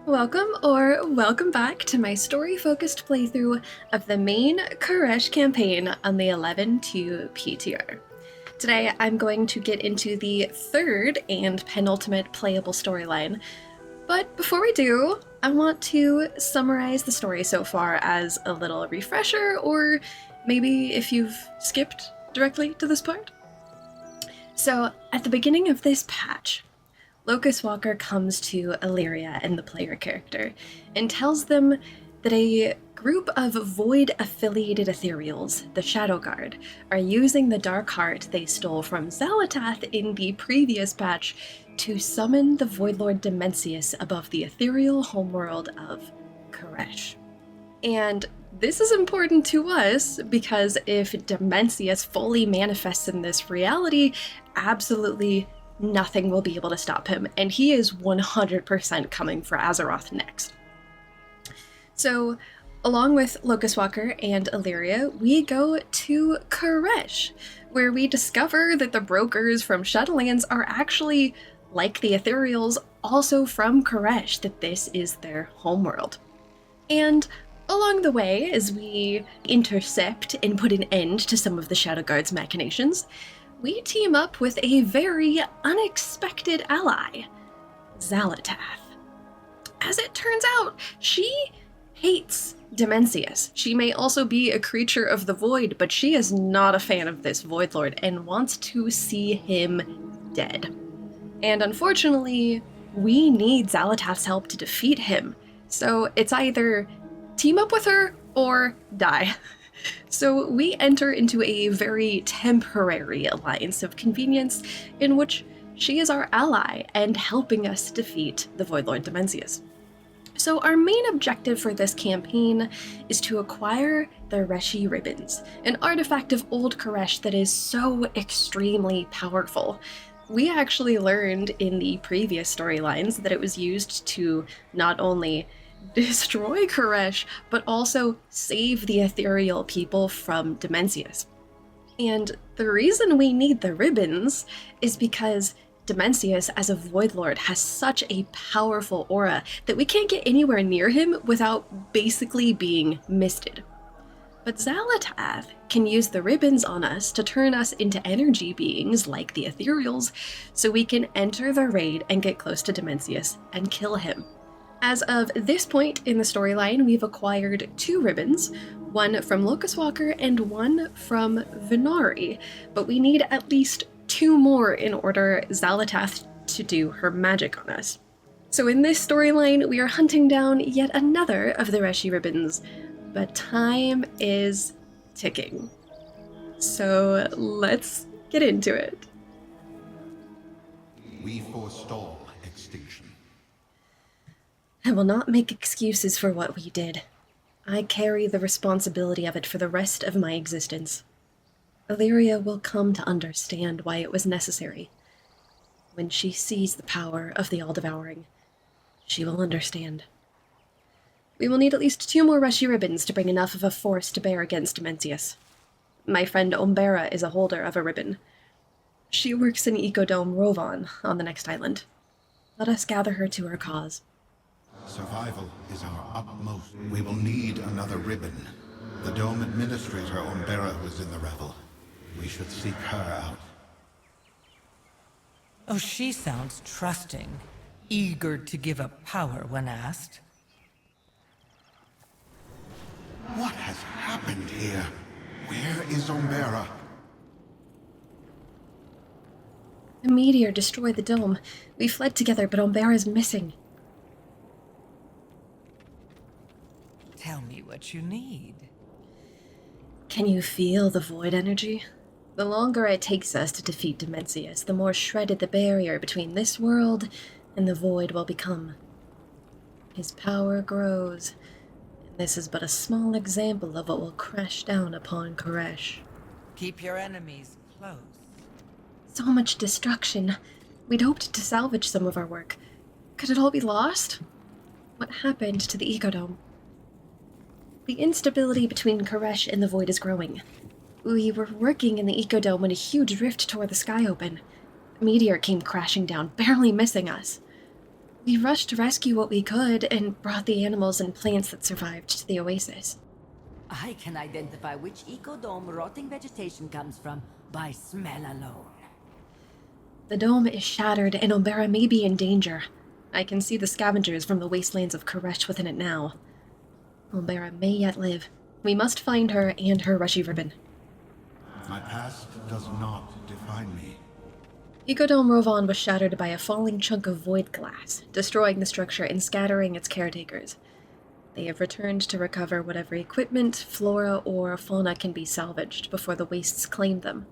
Welcome or welcome back to my story-focused playthrough of the main Koresh campaign on the 11-2 PTR. Today I'm going to get into the third and penultimate playable storyline, but before we do, I want to summarize the story so far as a little refresher, or maybe if you've skipped directly to this part. So, at the beginning of this patch, Locus-Walker comes to Alleria and the player character and tells them that a group of Void-affiliated ethereals, the Shadow Guard, are using the Dark Heart they stole from Xal'atath in the previous patch to summon the Voidlord Dimensius above the ethereal homeworld of Koresh. And this is important to us because if Dimensius fully manifests in this reality, absolutely nothing will be able to stop him, and he is 100% coming for Azeroth next. So, along with Locus-Walker and Alleria, we go to Koresh, where we discover that the brokers from Shadowlands are actually, like the ethereals, also from Koresh, that this is their homeworld. And along the way, as we intercept and put an end to some of the Shadow Guard's machinations, we team up with a very unexpected ally, Xal'atath. As it turns out, she hates Dimensius. She may also be a creature of the Void, but she is not a fan of this Voidlord and wants to see him dead. And unfortunately, we need Xal'atath's help to defeat him, so it's either team up with her or die. So we enter into a very temporary alliance of convenience in which she is our ally and helping us defeat the Voidlord Dimensius. So our main objective for this campaign is to acquire the Reshii Ribbons, an artifact of old Koresh that is so extremely powerful. We actually learned in the previous storylines that it was used to not only destroy Koresh, but also save the ethereal people from Dimensius. And the reason we need the ribbons is because Dimensius, as a Voidlord, has such a powerful aura that we can't get anywhere near him without basically being misted. But Xal'atath can use the ribbons on us to turn us into energy beings like the ethereals, so we can enter the raid and get close to Dimensius and kill him. As of this point in the storyline, we've acquired 2 ribbons, one from Locus-Walker and one from Venari, but we need at least 2 more in order Xal'atath to do her magic on us. So in this storyline, we are hunting down yet another of the Reshii Ribbons, but time is ticking. So let's get into it. We forestall extinction. I will not make excuses for what we did. I carry the responsibility of it for the rest of my existence. Alleria will come to understand why it was necessary. When she sees the power of the All-Devouring, she will understand. We will need at least 2 more Reshii Ribbons to bring enough of a force to bear against Dimensius. My friend Umbera is a holder of a ribbon. She works in Ecodome Rovan on the next island. Let us gather her to our cause. Survival is our utmost. We will need another ribbon. The Dome Administrator, Umbera, was in the revel. We should seek her out. Oh, she sounds trusting, eager to give up power when asked. What has happened here? Where is Umbera? A meteor destroyed the dome. We fled together, but Umbera is missing. Tell me what you need. Can you feel the void energy? The longer it takes us to defeat Dimensius, the more shredded the barrier between this world and the void will become. His power grows, and this is but a small example of what will crash down upon Koresh. Keep your enemies close. So much destruction. We'd hoped to salvage some of our work. Could it all be lost? What happened to the Ecodome? The instability between Koresh and the Void is growing. We were working in the Ecodome when a huge rift tore the sky open. A meteor came crashing down, barely missing us. We rushed to rescue what we could and brought the animals and plants that survived to the oasis. I can identify which ecodome rotting vegetation comes from by smell alone. The dome is shattered and Umbera may be in danger. I can see the scavengers from the wastelands of Koresh within it now. Umbera may yet live. We must find her and her Reshii Ribbon. My past does not define me. Ecodome Rovan was shattered by a falling chunk of void glass, destroying the structure and scattering its caretakers. They have returned to recover whatever equipment, flora, or fauna can be salvaged before the wastes claim them.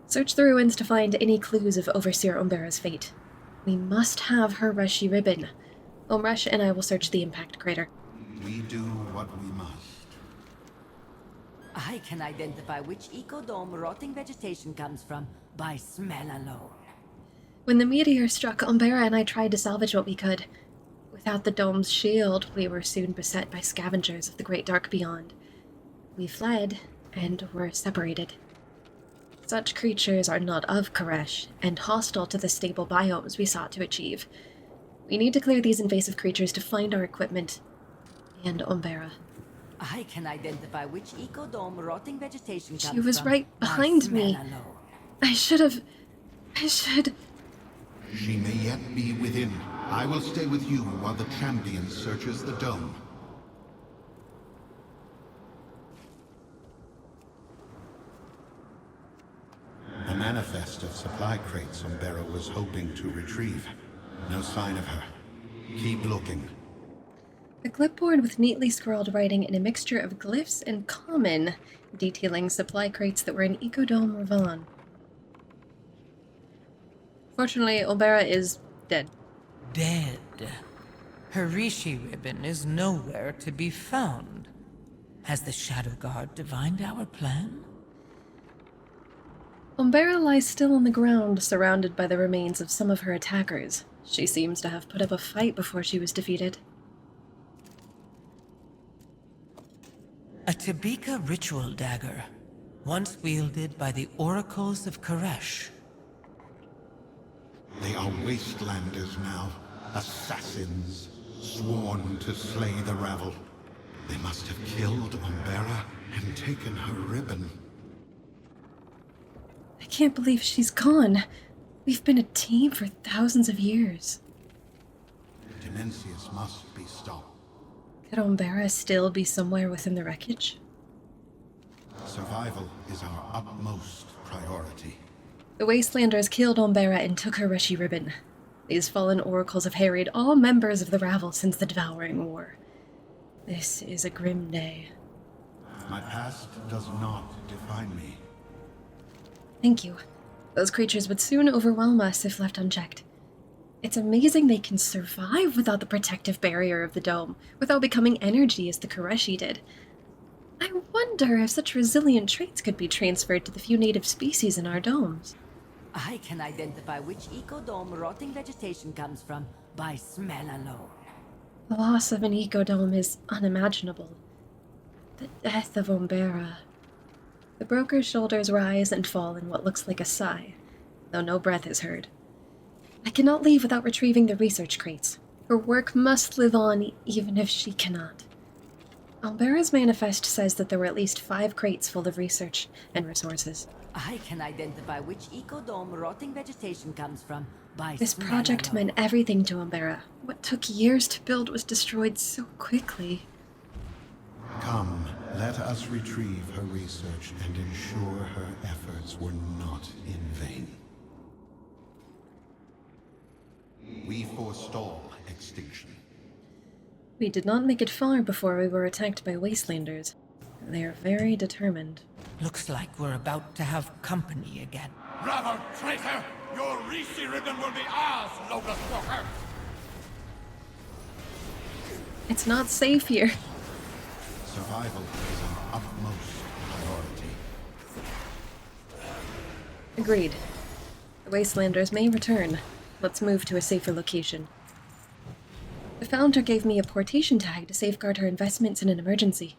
Search the ruins to find any clues of Overseer Umbera's fate. We must have her Reshii Ribbon. Omresh and I will search the impact crater. We do what we must. I can identify which ecodome rotting vegetation comes from by smell alone. When the meteor struck, Umbera and I tried to salvage what we could. Without the dome's shield, we were soon beset by scavengers of the great dark beyond. We fled, and were separated. Such creatures are not of Koresh, and hostile to the stable biomes we sought to achieve. We need to clear these invasive creatures to find our equipment, and Umbera. I can identify which ecodome rotting vegetation comes from. She was right behind me. Alone. I should... She may yet be within. I will stay with you while the champion searches the dome. The manifest of supply crates Umbera was hoping to retrieve. No sign of her. Keep looking. A clipboard with neatly scrawled writing in a mixture of glyphs and common, detailing supply crates that were in Ecodome Ravan. Fortunately, Umbera is dead. Dead. Her Reshii Ribbon is nowhere to be found. Has the Shadow Guard divined our plan? Umbera lies still on the ground, surrounded by the remains of some of her attackers. She seems to have put up a fight before she was defeated. A Tabika ritual dagger, once wielded by the oracles of Koresh. They are Wastelanders now. Assassins, sworn to slay the Ravel. They must have killed Umbera and taken her ribbon. I can't believe she's gone. We've been a team for thousands of years. Dimensius must be stopped. Could Umbera still be somewhere within the wreckage? Survival is our utmost priority. The Wastelanders killed Umbera and took her Reshii Ribbon. These fallen oracles have harried all members of the Ravel since the Devouring War. This is a grim day. My past does not define me. Thank you. Those creatures would soon overwhelm us if left unchecked. It's amazing they can survive without the protective barrier of the dome, without becoming energy as the Koreshi did. I wonder if such resilient traits could be transferred to the few native species in our domes. I can identify which ecodome rotting vegetation comes from by smell alone. The loss of an ecodome is unimaginable. The death of Umbera. The broker's shoulders rise and fall in what looks like a sigh, though no breath is heard. I cannot leave without retrieving the research crates. Her work must live on, even if she cannot. Umbera's manifest says that there were at least 5 crates full of research and resources. I can identify which ecodome rotting vegetation comes from by This smell project alone. meant everything to Umbera. What took years to build was destroyed so quickly. Come, let us retrieve her research and ensure her efforts were not in vain. We forestall extinction. We did not make it far before we were attacked by Wastelanders. They are very determined. Looks like we're about to have company again. Bravo, traitor! Your Reshii Ribbon will be ours, Locus-Walker! It's not safe here. Survival is our utmost priority. Agreed. The Wastelanders may return. Let's move to a safer location. The Founder gave me a portation tag to safeguard her investments in an emergency.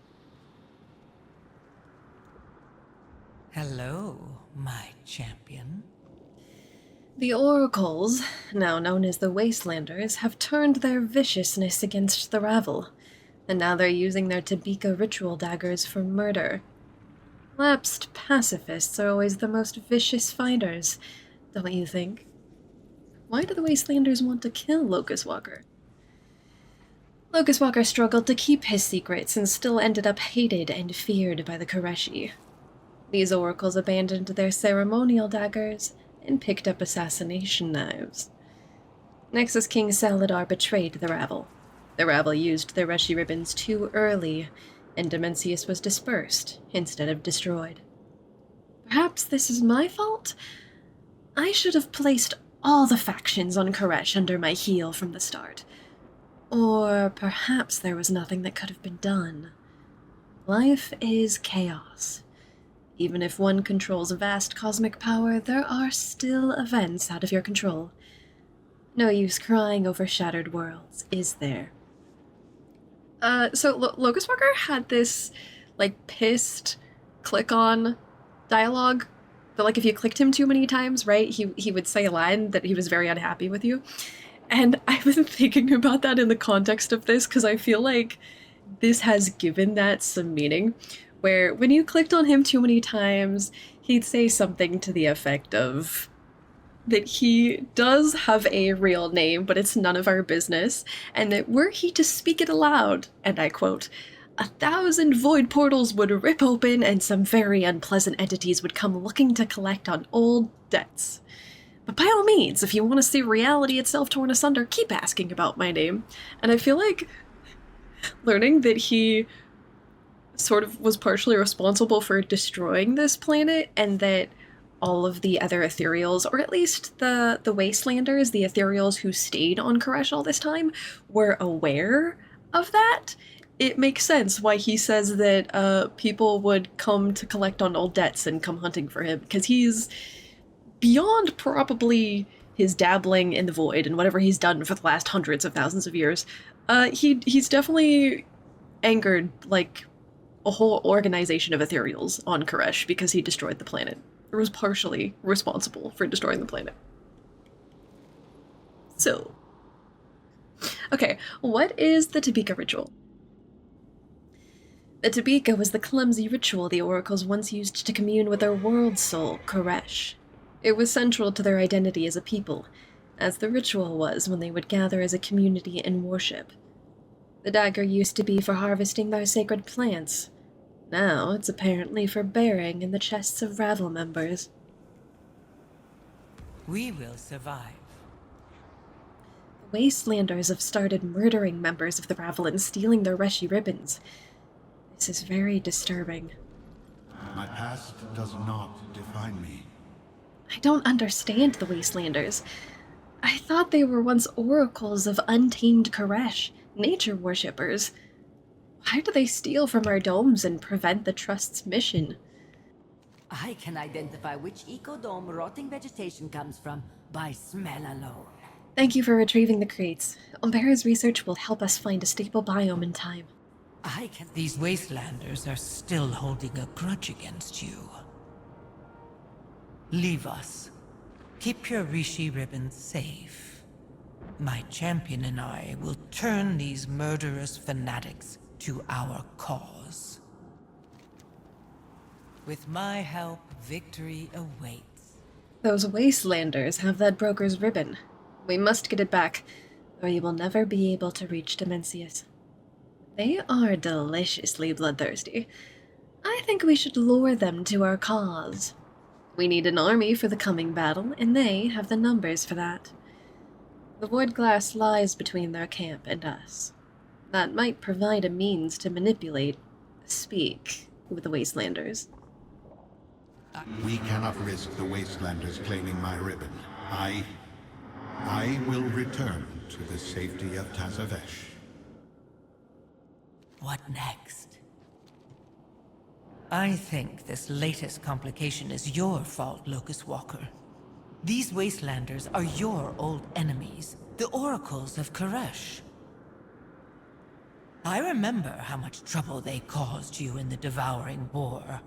Hello, my champion. The Oracles, now known as the Wastelanders, have turned their viciousness against the Ravel, and now they're using their Tabika ritual daggers for murder. Lapsed pacifists are always the most vicious fighters, don't you think? Why do the Wastelanders want to kill Locus-Walker? Locus-Walker struggled to keep his secrets and still ended up hated and feared by the Koreshi. These oracles abandoned their ceremonial daggers and picked up assassination knives. Nexus King Xal'atath betrayed the Ravel. The Ravel used their Reshii Ribbons too early, and Dimensius was dispersed instead of destroyed. Perhaps this is my fault? I should have placed all the factions on Koresh under my heel from the start. Or perhaps there was nothing that could have been done. Life is chaos. Even if one controls vast cosmic power, there are still events out of your control. No use crying over shattered worlds, is there? Locus-Walker had this, pissed click-on dialogue that, if you clicked him too many times, right, he would say a line that he was very unhappy with you. And I've been thinking about that in the context of this, because I feel like this has given that some meaning, where when you clicked on him too many times, he'd say something to the effect of that he does have a real name, but it's none of our business, and that were he to speak it aloud, and I quote, 1,000 void portals would rip open and some very unpleasant entities would come looking to collect on old debts. But by all means, if you want to see reality itself torn asunder, keep asking about my name. And I feel like learning that he sort of was partially responsible for destroying this planet, and that all of the other ethereals, or at least the Wastelanders, the ethereals who stayed on Koresh all this time, were aware of that. It makes sense why he says that people would come to collect on old debts and come hunting for him, because he's beyond probably his dabbling in the void and whatever he's done for the last hundreds of thousands of years. He's definitely angered, a whole organization of ethereals on Koresh because he destroyed the planet, or was partially responsible for destroying the planet. So, okay, what is the Tabika ritual? The Tabika was the clumsy ritual the oracles once used to commune with their world soul, Koresh. It was central to their identity as a people, as the ritual was when they would gather as a community in worship. The dagger used to be for harvesting their sacred plants. Now it's apparently for bearing in the chests of Ravel members. We will survive. The Wastelanders have started murdering members of the Ravel and stealing their Reshii Ribbons. This is very disturbing. My past does not define me. I don't understand the Wastelanders. I thought they were once oracles of untamed Koresh, nature worshippers. Why do they steal from our domes and prevent the Trust's mission? I can identify which ecodome rotting vegetation comes from by smell alone. Thank you for retrieving the crates. Umbera's research will help us find a stable biome in time. These Wastelanders are still holding a grudge against you. Leave us. Keep your Reshii Ribbons safe. My champion and I will turn these murderous fanatics to our cause. With my help, victory awaits. Those Wastelanders have that broker's ribbon. We must get it back, or you will never be able to reach Dimensius. They are deliciously bloodthirsty. I think we should lure them to our cause. We need an army for the coming battle, and they have the numbers for that. The void glass lies between their camp and us. That might provide a means to speak with the Wastelanders. We cannot risk the Wastelanders claiming my ribbon. I will return to the safety of Tazavesh. What next? I think this latest complication is your fault, Locus-Walker. These Wastelanders are your old enemies, the Oracles of Koresh. I remember how much trouble they caused you in the Devouring War.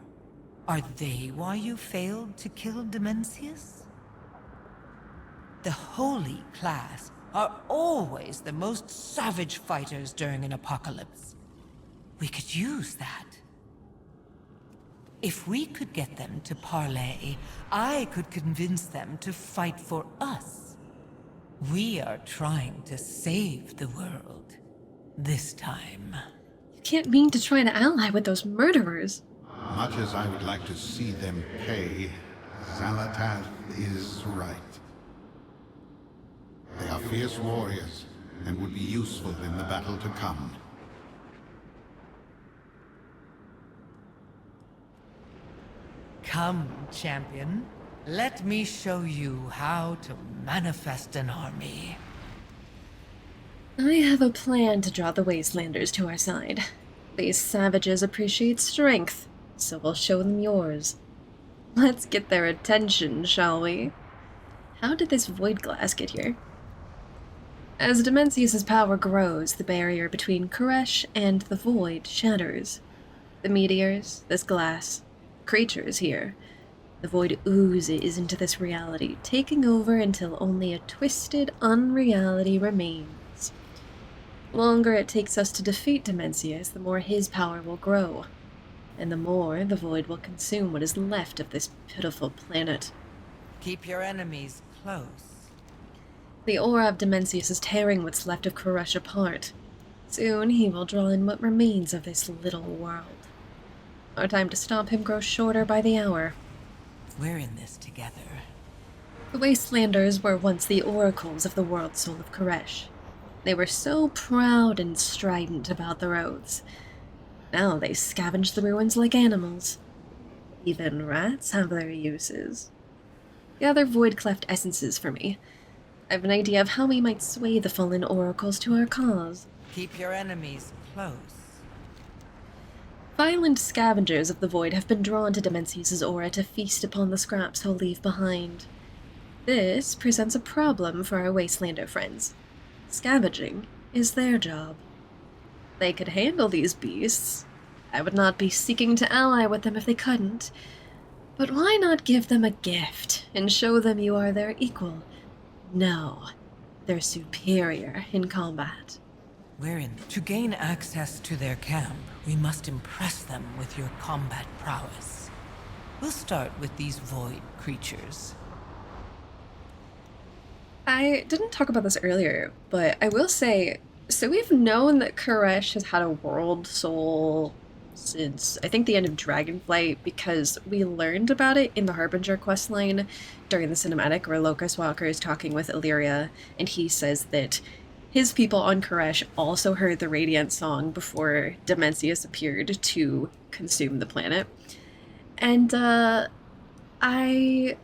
Are they why you failed to kill Dimensius? The holy class are always the most savage fighters during an apocalypse. We could use that. If we could get them to parley, I could convince them to fight for us. We are trying to save the world. This time. You can't mean to try to ally with those murderers. Much as I would like to see them pay, Xal'atath is right. They are fierce warriors, and would be useful in the battle to come. Come, champion. Let me show you how to manifest an army. I have a plan to draw the Wastelanders to our side. These savages appreciate strength, so we'll show them yours. Let's get their attention, shall we? How did this void glass get here? As Dimensius' power grows, the barrier between Koresh and the void shatters. The meteors, this glass, creatures here. The void oozes into this reality, taking over until only a twisted unreality remains. The longer it takes us to defeat Dimensius, the more his power will grow, and the more the void will consume what is left of this pitiful planet. Keep your enemies close. The aura of Dimensius is tearing what's left of Koresh apart. Soon he will draw in what remains of this little world. Our time to stop him grows shorter by the hour. We're in this together. The Wastelanders were once the oracles of the world soul of Koresh. They were so proud and strident about their oaths. Now they scavenge the ruins like animals. Even rats have their uses. Gather void cleft essences for me. I have an idea of how we might sway the fallen oracles to our cause. Keep your enemies close. Violent scavengers of the void have been drawn to Dimensius' aura to feast upon the scraps he'll leave behind. This presents a problem for our Wastelander friends. Scavenging is their job. They could handle these beasts. I would not be seeking to ally with them if they couldn't. But why not give them a gift and show them you are their equal? No, they're superior in combat. To gain access to their camp, we must impress them with your combat prowess. We'll start with these void creatures. I didn't talk about this earlier, but I will say, so we've known that Koresh has had a world soul since, I think, the end of Dragonflight, because we learned about it in the Harbinger questline during the cinematic where Locus-Walker is talking with Alleria, and he says that his people on Koresh also heard the Radiant Song before Dimensius appeared to consume the planet. And I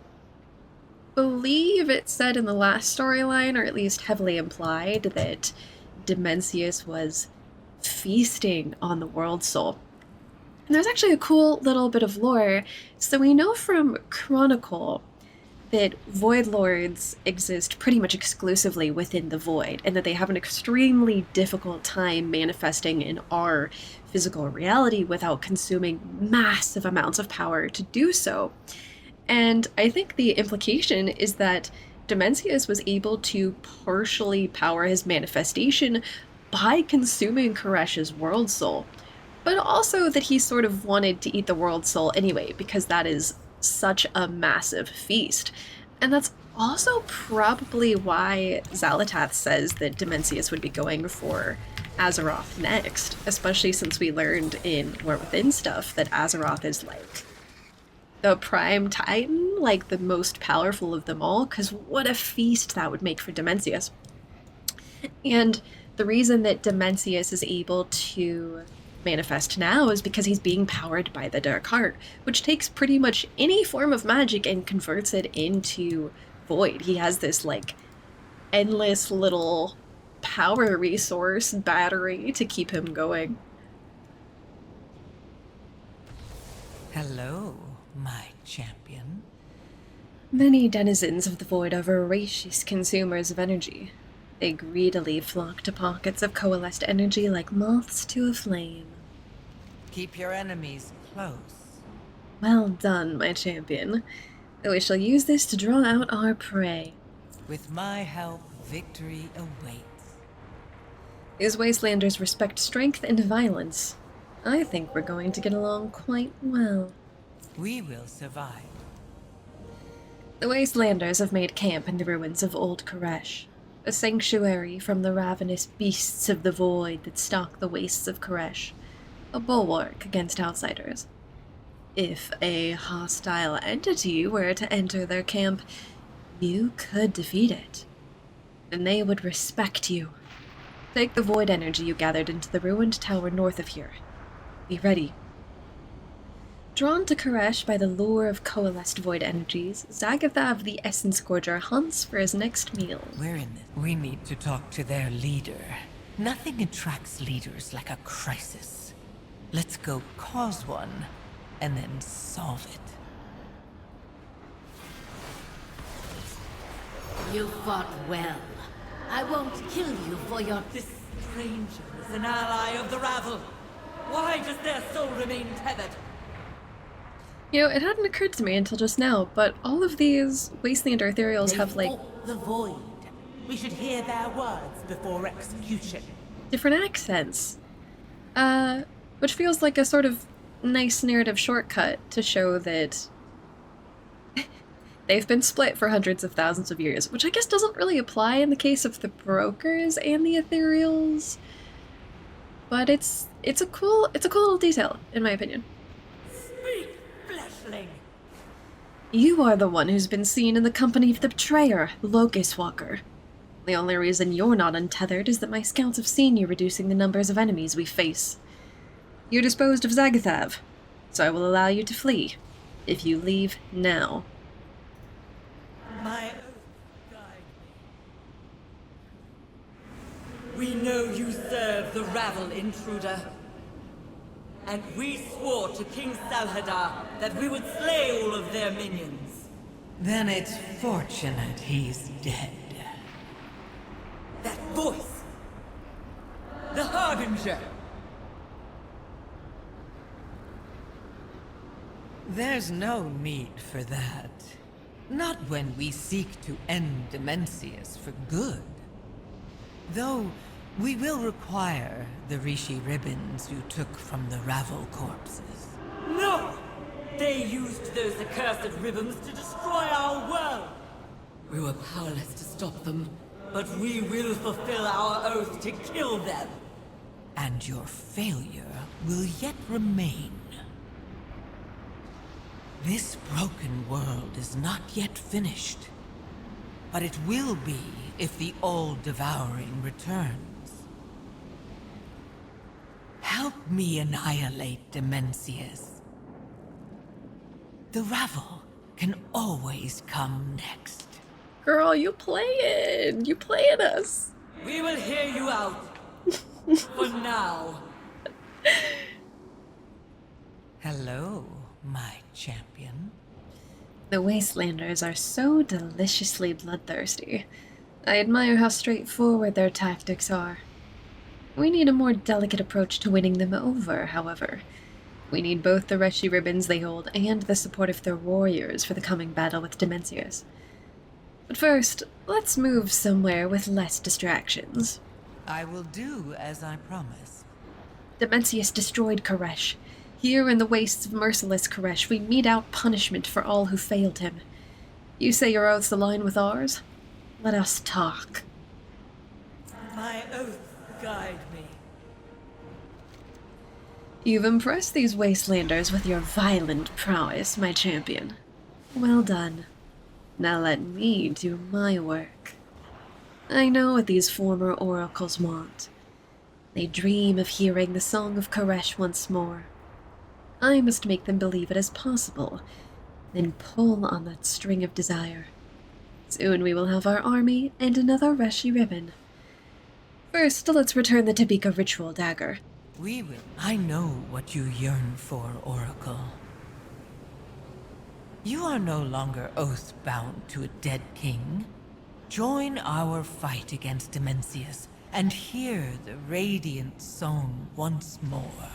believe it said in the last storyline, or at least heavily implied, that Dimensius was feasting on the World Soul. And there's actually a cool little bit of lore. So we know from Chronicle that Void Lords exist pretty much exclusively within the Void, and that they have an extremely difficult time manifesting in our physical reality without consuming massive amounts of power to do so. And I think the implication is that Dimensius was able to partially power his manifestation by consuming Koresh's World Soul, but also that he sort of wanted to eat the World Soul anyway, because that is such a massive feast. And that's also probably why Xal'atath says that Dimensius would be going for Azeroth next, especially since we learned in War Within stuff that Azeroth is like the prime titan, like the most powerful of them all, because what a feast that would make for Dimensius. And the reason that Dimensius is able to manifest now is because he's being powered by the Dark Heart, which takes pretty much any form of magic and converts it into void. He has this like endless little power resource battery to keep him going. Hello, my champion. Many denizens of the void are voracious consumers of energy. They greedily flock to pockets of coalesced energy like moths to a flame. Keep your enemies close. Well done, my champion. We shall use this to draw out our prey. With my help, victory awaits. These Wastelanders respect strength and violence. I think we're going to get along quite well. We will survive. The Wastelanders have made camp in the ruins of Old Koresh, a sanctuary from the ravenous beasts of the void that stalk the wastes of Koresh, a bulwark against outsiders. If a hostile entity were to enter their camp, you could defeat it. And they would respect you. Take the void energy you gathered into the ruined tower north of here. Be ready. Drawn to Koresh by the lure of coalesced void energies, Xal'atath the Essence Scourger hunts for his next meal. We're in this. We need to talk to their leader. Nothing attracts leaders like a crisis. Let's go cause one, and then solve it. You fought well. I won't kill you for your... This stranger is an ally of the rabble. Why does their soul remain tethered? You know, it hadn't occurred to me until just now, but all of these Wastelander ethereals have, like, The void. We should hear their words before execution. different accents. Which feels like a sort of nice narrative shortcut to show that they've been split for hundreds of thousands of years, which I guess doesn't really apply in the case of the brokers and the ethereals. But it's a cool little detail, in my opinion. Speak, fleshling! You are the one who's been seen in the company of the betrayer, Locus-Walker. The only reason you're not untethered is that my scouts have seen you reducing the numbers of enemies we face. You disposed of Xal'atath, so I will allow you to flee, if you leave now. My oath guide me. We know you serve the rabble, intruder. And we swore to King Xal'atath that we would slay all of their minions. Then it's fortunate he's dead. That voice! The Harbinger! There's no need for that. Not when we seek to end Dimensius for good. Though, we will require the Reshii Ribbons you took from the Ravel corpses. No! They used those accursed ribbons to destroy our world! We were powerless to stop them, but we will fulfill our oath to kill them! And your failure will yet remain. This broken world is not yet finished. But it will be if the all-devouring returns. Help me annihilate Dimensius. The Ravel can always come next. Girl, you playing us. We will hear you out. For now. Hello, my champion. The Wastelanders are so deliciously bloodthirsty. I admire how straightforward their tactics are. We need a more delicate approach to winning them over, however. We need both the Reshii Ribbons they hold and the support of their warriors for the coming battle with Dimensius. But first, let's move somewhere with less distractions. I will do as I promise. Dimensius destroyed Koresh. Here in the wastes of merciless Koresh, we mete out punishment for all who failed him. You say your oaths align with ours? Let us talk. My oath guide me. You've impressed these Wastelanders with your violent prowess, my champion. Well done. Now let me do my work. I know what these former oracles want. They dream of hearing the song of Koresh once more. I must make them believe it as possible, then pull on that string of desire. Soon we will have our army and another Reshii Ribbon. First, let's return the Tabika ritual dagger. We will. I know what you yearn for, Oracle. You are no longer oath-bound to a dead king. Join our fight against Dimensius and hear the radiant song once more.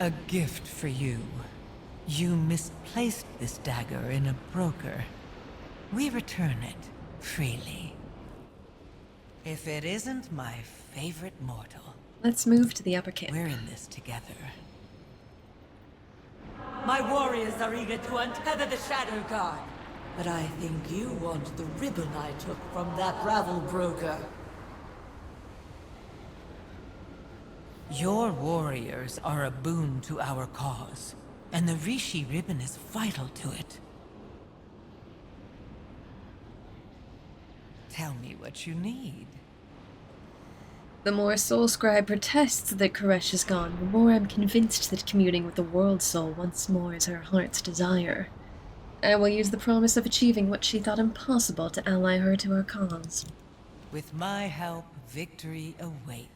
A gift for you. You misplaced this dagger in a broker. We return it freely. If it isn't my favorite mortal, Let's move to the upper camp. we're in this together. My warriors are eager to untether the Shadow Guard. But I think you want the ribbon I took from that ravel broker. Your warriors are a boon to our cause, and the Reshii Ribbon is vital to it. Tell me what you need. The more Soul Scribe protests that Koresh is gone, the more I'm convinced that communing with the World Soul once more is her heart's desire. I will use the promise of achieving what she thought impossible to ally her to our cause. With my help, victory awaits.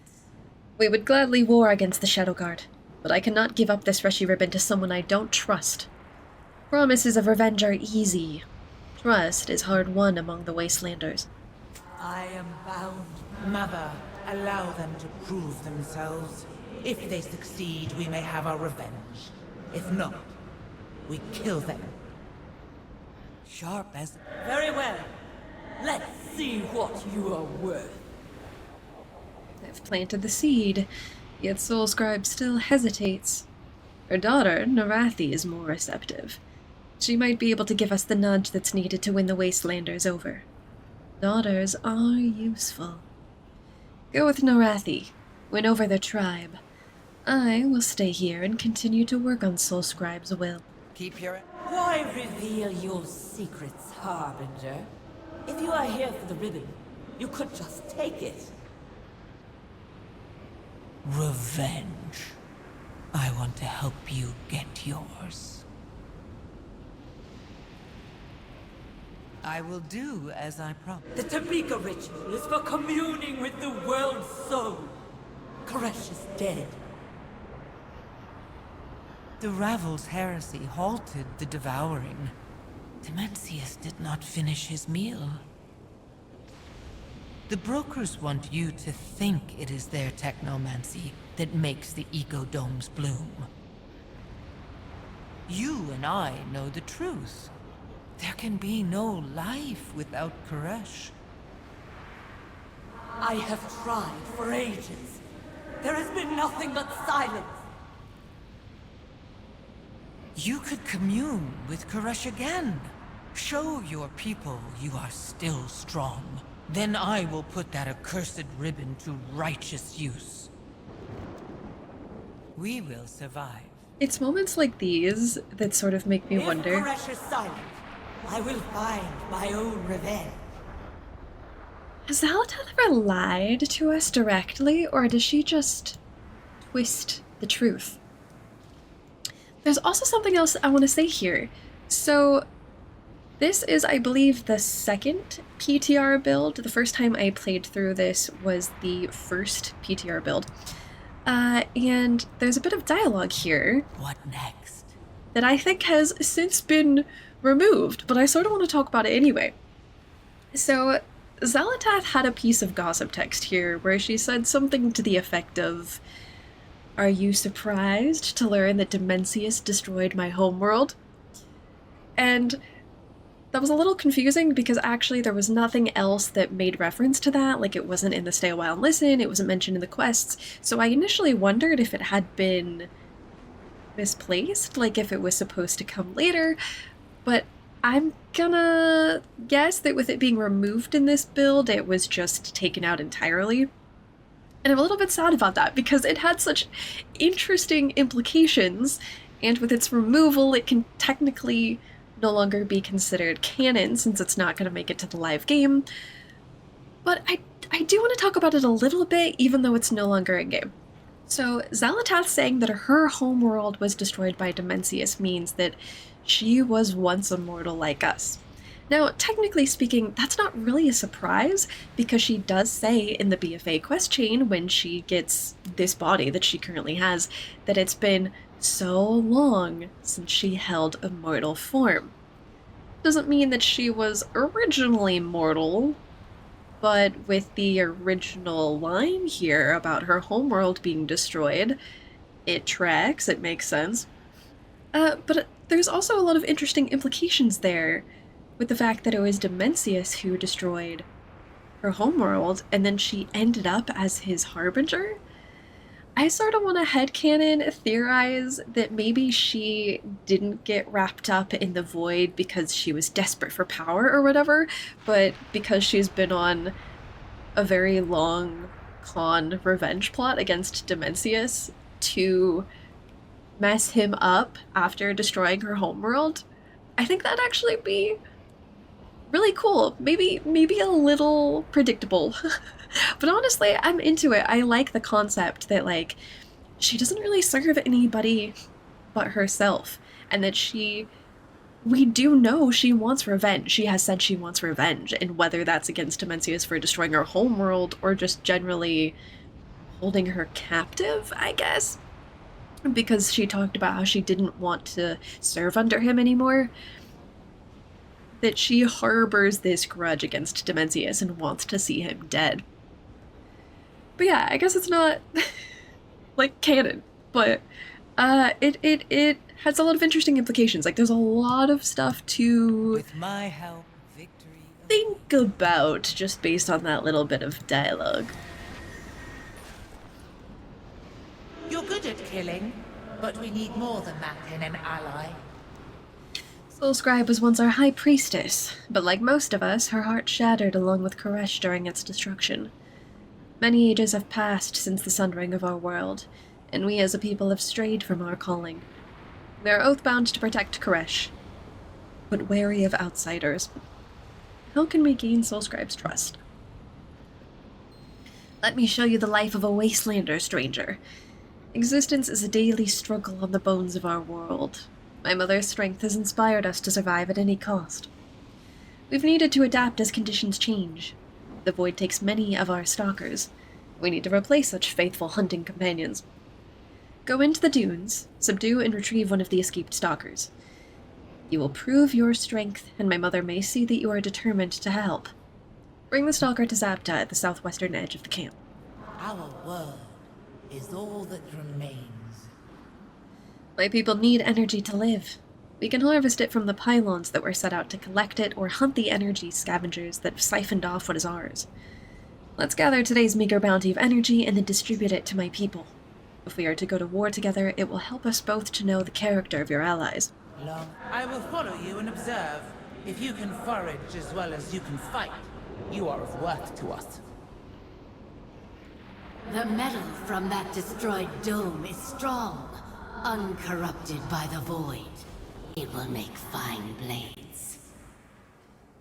We would gladly war against the Shadow Guard, but I cannot give up this Reshii Ribbon to someone I don't trust. Promises of revenge are easy. Trust is hard won among the Wastelanders. I am bound. Mother, allow them to prove themselves. If they succeed, we may have our revenge. If not, we kill them. Sharp as... Very well. Let's see what you are worth. I've planted the seed, yet Soul Scribe still hesitates. Her daughter, Narathi, is more receptive. She might be able to give us the nudge that's needed to win the Wastelanders over. Daughters are useful. Go with Narathi. Win over their tribe. I will stay here and continue to work on Soul Scribe's will. Keep your... Why reveal your secrets, Harbinger? If you are here for the ribbon, you could just take it. Revenge. I want to help you get yours. I will do as I promised. The Tamika ritual is for communing with the world soul. Koresh is dead. The Ravel's heresy halted the devouring. Dimensius did not finish his meal. The brokers want you to think it is their technomancy that makes the ecodomes bloom. You and I know the truth. There can be no life without Koresh. I have tried for ages. There has been nothing but silence. You could commune with Koresh again. Show your people you are still strong. Then I will put that accursed ribbon to righteous use. We will survive. It's moments like these that sort of make me If wonder. Koresh is silent, I will find my own revenge. Has Xal'atath ever lied to us directly, or does she just twist the truth? There's also something else I want to say here. So, this is, I believe, the second PTR build. The first time I played through this was the first PTR build. And there's a bit of dialogue here. What next? That I think has since been removed, but I sort of want to talk about it anyway. So, Xal'atath had a piece of gossip text here where she said something to the effect of, "Are you surprised to learn that Dimensius destroyed my homeworld?" And that was a little confusing because actually there was nothing else that made reference to that. Like, it wasn't in the Stay a While and Listen, it wasn't mentioned in the quests. So I initially wondered if it had been misplaced, like if it was supposed to come later, but I'm gonna guess that with it being removed in this build, it was just taken out entirely. And I'm a little bit sad about that because it had such interesting implications, and with its removal, it can technically no longer be considered canon since it's not going to make it to the live game. But I do want to talk about it a little bit, even though it's no longer in game. So, Xal'atath saying that her homeworld was destroyed by Dimensius means that she was once a mortal like us. Now, technically speaking, that's not really a surprise, because she does say in the BFA quest chain, when she gets this body that she currently has, that it's been so long since she held a mortal form. Doesn't mean that she was originally mortal, but with the original line here about her homeworld being destroyed, it tracks, it makes sense. But there's also a lot of interesting implications there with the fact that it was Dimensius who destroyed her homeworld, and then she ended up as his harbinger. I sort of want to headcanon theorize that maybe she didn't get wrapped up in the void because she was desperate for power or whatever, but because she's been on a very long con revenge plot against Dimensius to mess him up after destroying her homeworld. I think that'd actually be really cool. Maybe a little predictable. But honestly, I'm into it. I like the concept that, like, she doesn't really serve anybody but herself, and that we do know she wants revenge. She has said she wants revenge, and whether that's against Dimensius for destroying her homeworld or just generally holding her captive, I guess, because she talked about how she didn't want to serve under him anymore, that she harbors this grudge against Dimensius and wants to see him dead. But yeah, I guess it's not like canon, but it has a lot of interesting implications. Like, there's a lot of stuff to With my help, victory. think about just based on that little bit of dialogue. You're good at killing, but we need more than that in an ally. Soulscribe was once our high priestess, but like most of us, her heart shattered along with Koresh during its destruction. Many ages have passed since the sundering of our world, and we as a people have strayed from our calling. We are oath-bound to protect Koresh, but wary of outsiders. How can we gain Soulscribe's trust? Let me show you the life of a Wastelander, stranger. Existence is a daily struggle on the bones of our world. My mother's strength has inspired us to survive at any cost. We've needed to adapt as conditions change. The Void takes many of our stalkers. We need to replace such faithful hunting companions. Go into the dunes, subdue and retrieve one of the escaped stalkers. You will prove your strength, and my mother may see that you are determined to help. Bring the stalker to Xal'atath at the southwestern edge of the camp. Our world is all that remains. My people need energy to live. We can harvest it from the pylons that were set out to collect it, or hunt the energy scavengers that have siphoned off what is ours. Let's gather today's meager bounty of energy and then distribute it to my people. If we are to go to war together, it will help us both to know the character of your allies. I will follow you and observe. If you can forage as well as you can fight, you are of worth to us. The metal from that destroyed dome is strong, uncorrupted by the void. It will make fine blades.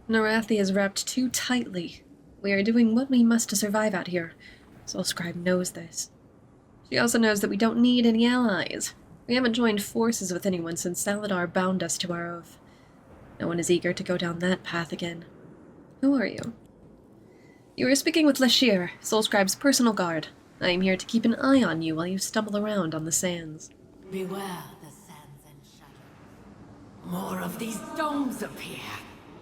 Norathi is wrapped too tightly. We are doing what we must to survive out here. Soulscribe knows this. She also knows that we don't need any allies. We haven't joined forces with anyone since Saladar bound us to our oath. No one is eager to go down that path again. Who are you? You are speaking with Lashir, Soulscribe's personal guard. I am here to keep an eye on you while you stumble around on the sands. Beware the sands and shadows. More of these domes appear.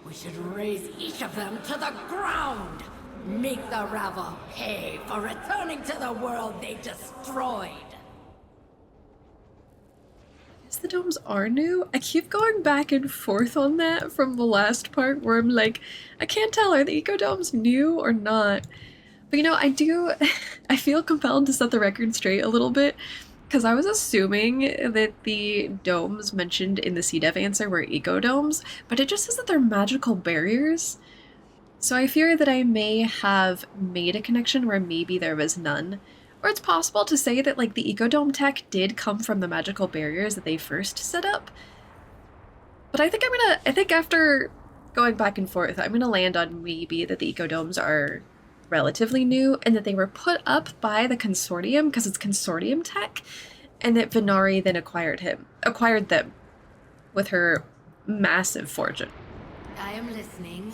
We should raise each of them to the ground. Make the rabble pay for returning to the world they destroyed. Yes, the domes are new. I keep going back and forth on that from the last part where I'm like, I can't tell, are the eco-domes new or not? But you know, I feel compelled to set the record straight a little bit, because I was assuming that the domes mentioned in the CDev answer were eco-domes, but it just says that they're magical barriers. So I fear that I may have made a connection where maybe there was none. Or it's possible to say that, like, the ecodome tech did come from the magical barriers that they first set up. But I think after going back and forth, I'm gonna land on maybe that the ecodomes are relatively new and that they were put up by the consortium because it's consortium tech, and that Venari then acquired them with her massive fortune. I am listening.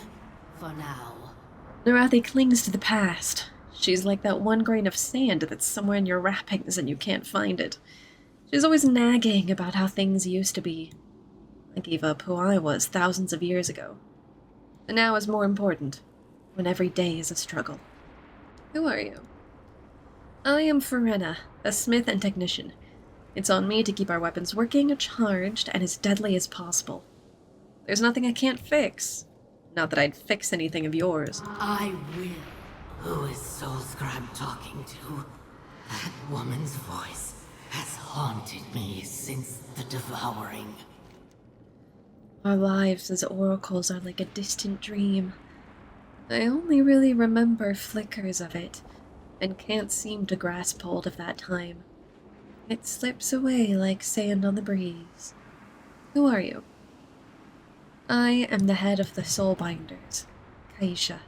For now. Norathi clings to the past. She's like that one grain of sand that's somewhere in your wrappings and you can't find it. She's always nagging about how things used to be. I gave up who I was thousands of years ago. And now is more important, when every day is a struggle. Who are you? I am Ferenna, a smith and technician. It's on me to keep our weapons working, charged, and as deadly as possible. There's nothing I can't fix. Not that I'd fix anything of yours. I will. Who is Soulscribe talking to? That woman's voice has haunted me since the devouring. Our lives as oracles are like a distant dream. I only really remember flickers of it, and can't seem to grasp hold of that time. It slips away like sand on the breeze. Who are you? I am the head of the Soulbinders, Kaisha.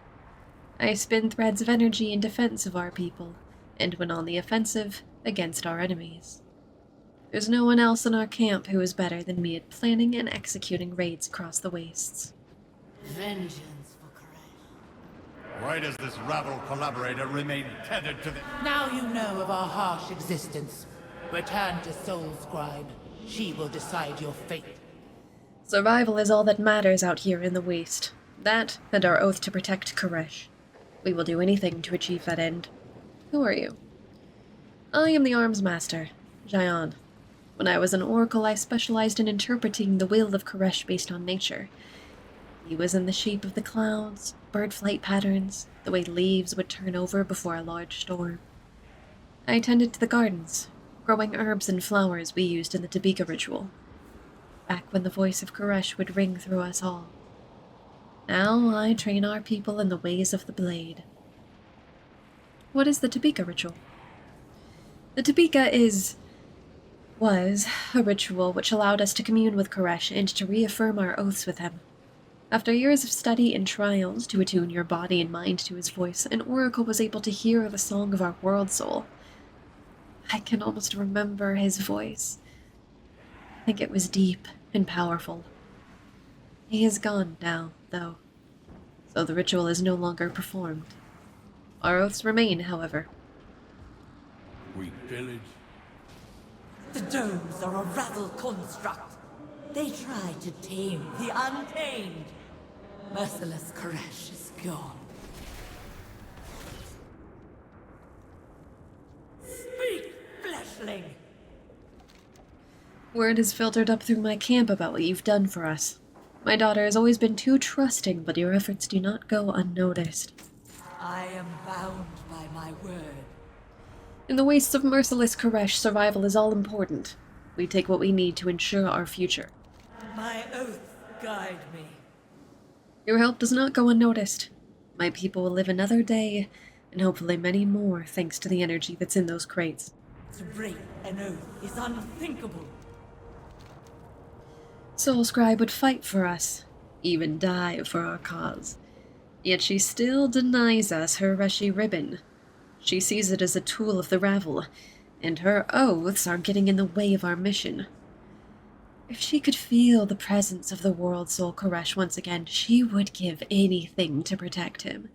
I spin threads of energy in defense of our people, and when on the offensive, against our enemies. There's no one else in our camp who is better than me at planning and executing raids across the wastes. Vengeance for Koresh. Why does this rabble collaborator remain tethered to the... Now you know of our harsh existence. Return to Soulscribe. She will decide your fate. Survival is all that matters out here in the waste. That, and our oath to protect Koresh. We will do anything to achieve that end. Who are you? I am the Arms Master, Jayan. When I was an oracle, I specialized in interpreting the will of Koresh based on nature. He was in the shape of the clouds, bird flight patterns, the way leaves would turn over before a large storm. I tended to the gardens, growing herbs and flowers we used in the Tabika ritual, back when the voice of Koresh would ring through us all. Now I train our people in the ways of the blade. What is the Tabika ritual? The Tabika was a ritual which allowed us to commune with Koresh and to reaffirm our oaths with him. After years of study and trials to attune your body and mind to his voice, an oracle was able to hear the song of our world soul. I can almost remember his voice. I think it was deep and powerful. He is gone now, though, so the ritual is no longer performed. Our oaths remain, however. We pillage? The domes are a rabble construct. They try to tame the untamed. Merciless Koresh is gone. Speak, fleshling! Word has filtered up through my camp about what you've done for us. My daughter has always been too trusting, but your efforts do not go unnoticed. I am bound by my word. In the wastes of merciless Koresh, survival is all important. We take what we need to ensure our future. My oath guide me. Your help does not go unnoticed. My people will live another day, and hopefully many more, thanks to the energy that's in those crates. To break an oath is unthinkable. Soulscribe would fight for us, even die for our cause. Yet she still denies us her Reshii Ribbon. She sees it as a tool of the rabble, and her oaths are getting in the way of our mission. If she could feel the presence of the World Soul Koresh once again, she would give anything to protect him.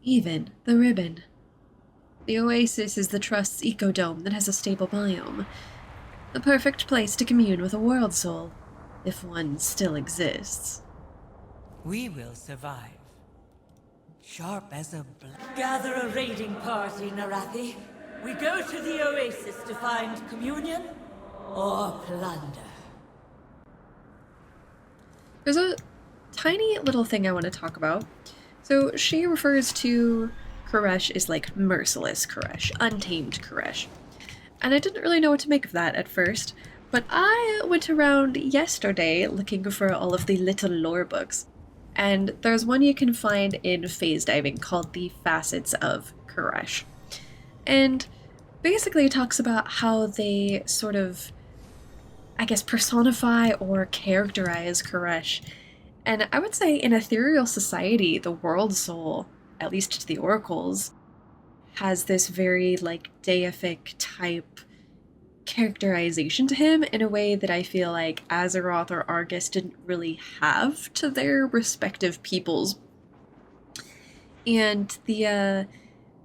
Even the ribbon. The Oasis is the Trust's ecodome that has a stable biome. The perfect place to commune with a World Soul, if one still exists. We will survive. Sharp as a Gather a raiding party, Narathi. We go to the Oasis to find communion or plunder. There's a tiny little thing I want to talk about. So she refers to Koresh as like merciless Koresh, untamed Koresh. And I didn't really know what to make of that at first, but I went around yesterday looking for all of the little lore books. And there's one you can find in phase diving called The Facets of Koresh. And basically it talks about how they sort of, I guess, personify or characterize Koresh. And I would say in ethereal society, the world soul, at least to the oracles, has this very like deific type characterization to him in a way that I feel like Azeroth or Argus didn't really have to their respective peoples. And the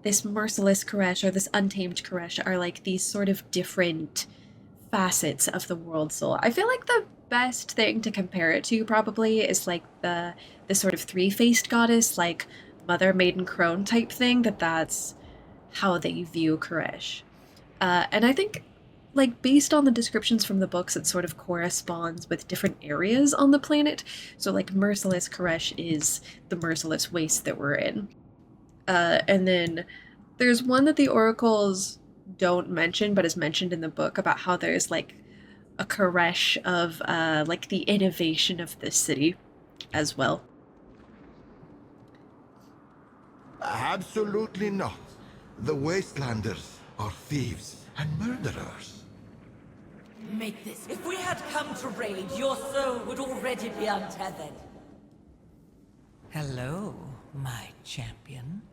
this merciless Koresh or this untamed Koresh are like these sort of different facets of the world soul. I feel like the best thing to compare it to probably is like the sort of three-faced goddess, like Mother, Maiden, Crone type thing, that's how they view Koresh. And I think like, based on the descriptions from the books, it sort of corresponds with different areas on the planet. So, like, Merciless Koresh is the merciless waste that we're in. And then there's one that the oracles don't mention, but is mentioned in the book about how there's, like, a Koresh of, like, the innovation of this city as well. Absolutely not. The Wastelanders are thieves and murderers. Make this. If we had come to raid, your soul would already be untethered. Hello, my champion.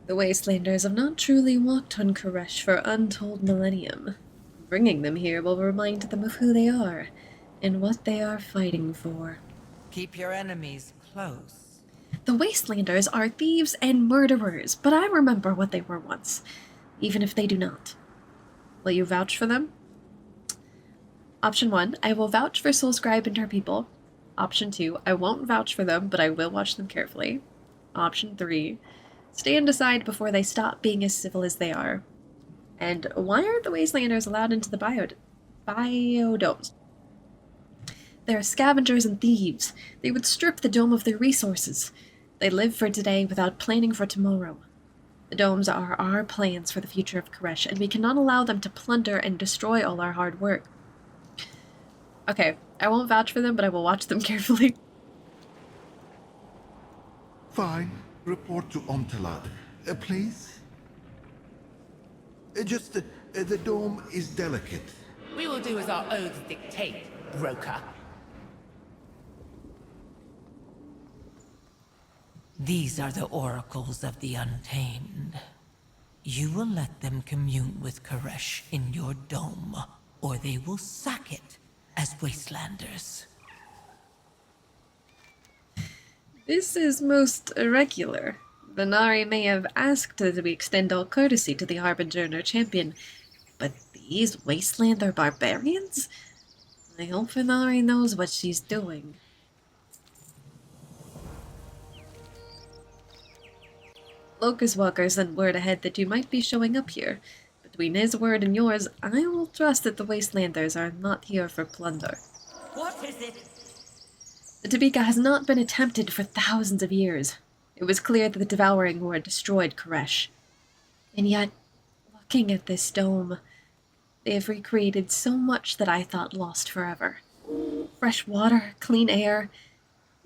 The Wastelanders have not truly walked on Koresh for untold millennium. Bringing them here will remind them of who they are and what they are fighting for. Keep your enemies close. The Wastelanders are thieves and murderers, but I remember what they were once, even if they do not. Will you vouch for them? Option 1, I will vouch for Soulscribe and her people. Option 2, I won't vouch for them, but I will watch them carefully. Option 3, stand aside before they stop being as civil as they are. And why aren't the Wastelanders allowed into the biodomes? They're scavengers and thieves. They would strip the dome of their resources. They live for today without planning for tomorrow. The domes are our plans for the future of Koresh, and we cannot allow them to plunder and destroy all our hard work. Okay, I won't vouch for them, but I will watch them carefully. Fine. Report to Omtalad, please. The dome is delicate. We will do as our oaths dictate, broker. These are the oracles of the Untamed. You will let them commune with Koresh in your dome, or they will sack it as Wastelanders. This is most irregular. The Nari may have asked that we extend all courtesy to the Harbinger and her champion, but these Wastelander barbarians? I hope Nari knows what she's doing. Locus-Walker sent word ahead that you might be showing up here. Between his word and yours, I will trust that the Wastelanders are not here for plunder. What is it? The Tabika has not been attempted for thousands of years. It was clear that the Devouring Horde destroyed Koresh. And yet, looking at this dome, they have recreated so much that I thought lost forever. Fresh water, clean air,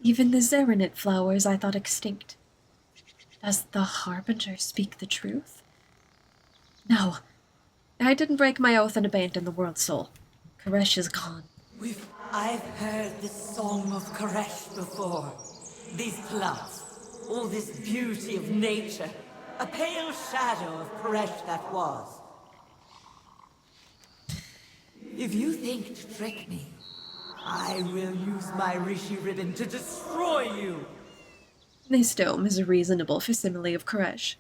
even the Zeranit flowers I thought extinct. Does the Harbinger speak the truth? No, I didn't break my oath and abandon the World Soul. Koresh is gone. I've heard this song of Koresh before. These plants, all this beauty of nature. A pale shadow of Koresh that was. If you think to trick me, I will use my Reshii Ribbon to destroy you! This dome is a reasonable facsimile of Koresh.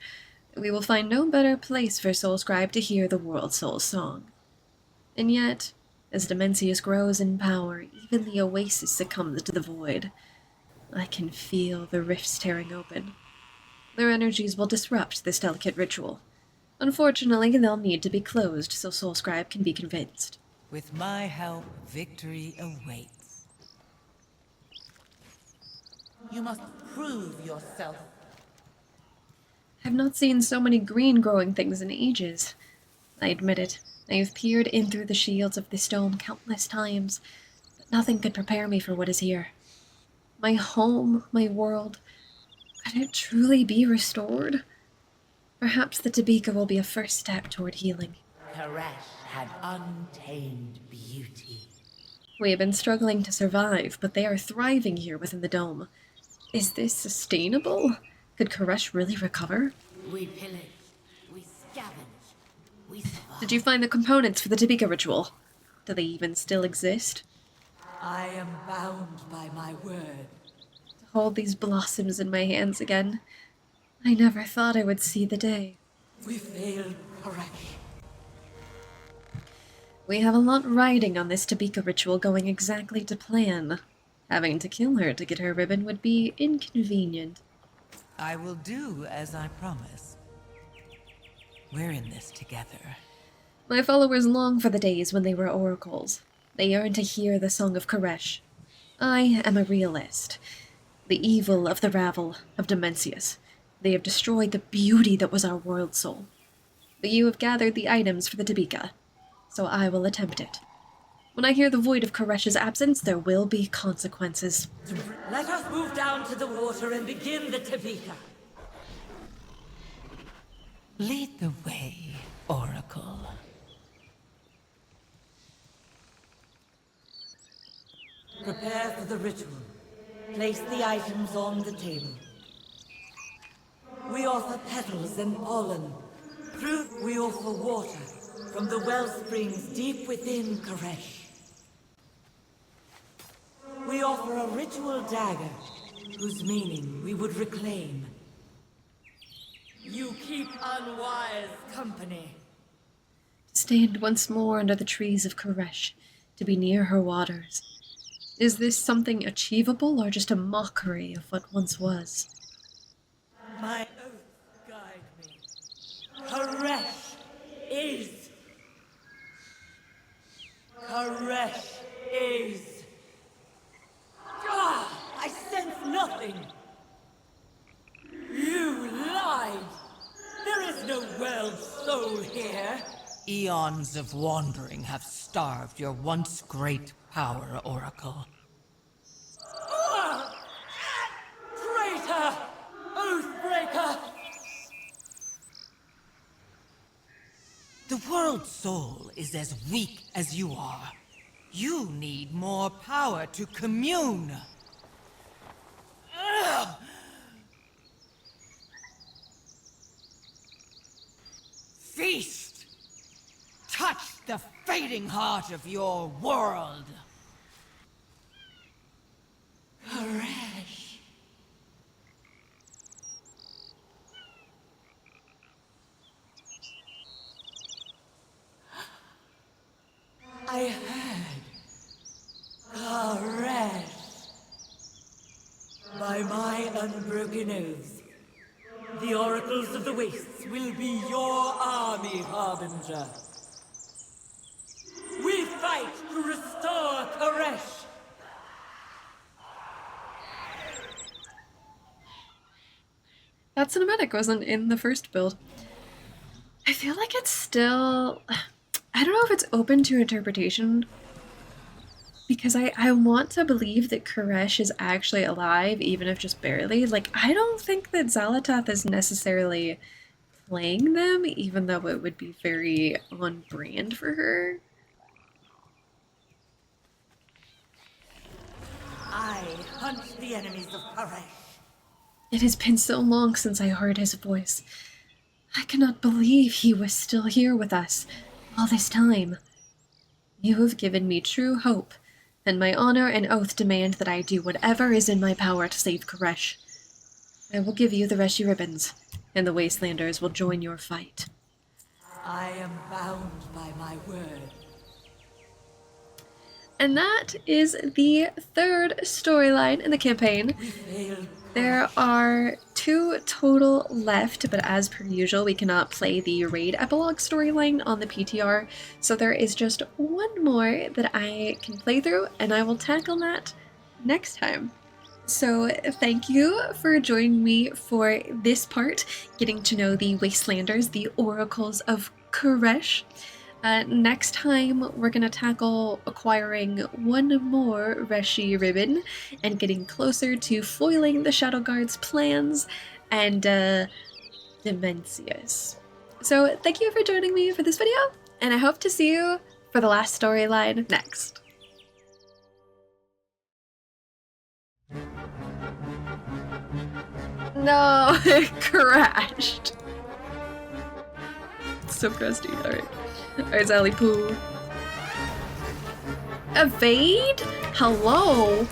We will find no better place for Soulscribe to hear the World Soul's song. And yet, as Dimensius grows in power, even the oasis succumbs to the void. I can feel the rifts tearing open. Their energies will disrupt this delicate ritual. Unfortunately, they'll need to be closed so Soulscribe can be convinced. With my help, victory awaits. You must prove yourself. I've not seen so many green-growing things in ages. I admit it. I have peered in through the shields of this dome countless times, but nothing could prepare me for what is here. My home, my world, could it truly be restored? Perhaps the Tabika will be a first step toward healing. Koresh had untamed beauty. We have been struggling to survive, but they are thriving here within the dome. Is this sustainable? Could Koresh really recover? We pillage, we scavenge, we survive. Did you find the components for the Tabika ritual? Do they even still exist? I am bound by my word. To hold these blossoms in my hands again. I never thought I would see the day. We failed Koresh. We have a lot riding on this Tabika ritual going exactly to plan. Having to kill her to get her ribbon would be inconvenient. I will do as I promise. We're in this together. My followers long for the days when they were oracles. They yearn to hear the song of Koresh. I am a realist. The evil of the Ravel, of Dimensius. They have destroyed the beauty that was our world soul. But you have gathered the items for the Tabika, so I will attempt it. When I hear the void of Koresh's absence, there will be consequences. Let us move down to the water and begin the Tabika. Lead the way, Oracle. Prepare for the ritual. Place the items on the table. We offer petals and pollen. Fruit we offer water from the well springs deep within Koresh. We offer a ritual dagger, whose meaning we would reclaim. You keep unwise company. To stand once more under the trees of Koresh, to be near her waters. Is this something achievable or just a mockery of what once was? My oath guide me. Koresh is. Koresh is. Ah, I sense nothing. You lied. There is no world soul here. Eons of wandering have starved your once great power, Oracle. Ah! Traitor! Oathbreaker! The world soul is as weak as you are. You need more power to commune. Ugh! Feast! Touch the fading heart of your world! Koresh. I heard. Koresh. By my unbroken oath, the oracles of the wastes will be your army, Harbinger. We fight to restore Koresh. That cinematic wasn't in the first build. I feel like it's still... I don't know if it's open to interpretation, because I want to believe that Koresh is actually alive, even if just barely. Like, I don't think that Xal'atath is necessarily playing them, even though it would be very on brand for her. I hunt the enemies of Koresh. It has been so long since I heard his voice. I cannot believe he was still here with us all this time. You have given me true hope, and my honor and oath demand that I do whatever is in my power to save Koresh. I will give you the Reshii Ribbons, and the Wastelanders will join your fight. I am bound by my word. And that is the third storyline in the campaign. We failed. There are 2 total left, but as per usual, we cannot play the raid epilogue storyline on the PTR, so there is just one more that I can play through, and I will tackle that next time. So thank you for joining me for this part, getting to know the Wastelanders, the Oracles of Koresh. Next time, we're going to tackle acquiring one more Reshii Ribbon and getting closer to foiling the Shadow Guard's plans and Dimensius. So thank you for joining me for this video, and I hope to see you for the last storyline next. No, it crashed. It's so crusty. Alright. Alright, Sally Poo. Evade? Hello?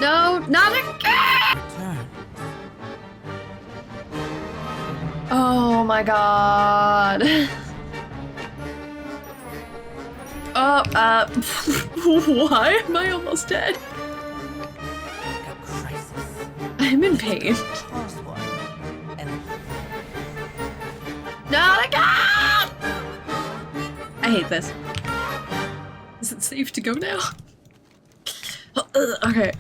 No, not again! Return. Oh my god. Oh, why am I almost dead? A crisis. I'm in pain. Pause one. And Not again! I hate this. Is it safe to go now? Okay.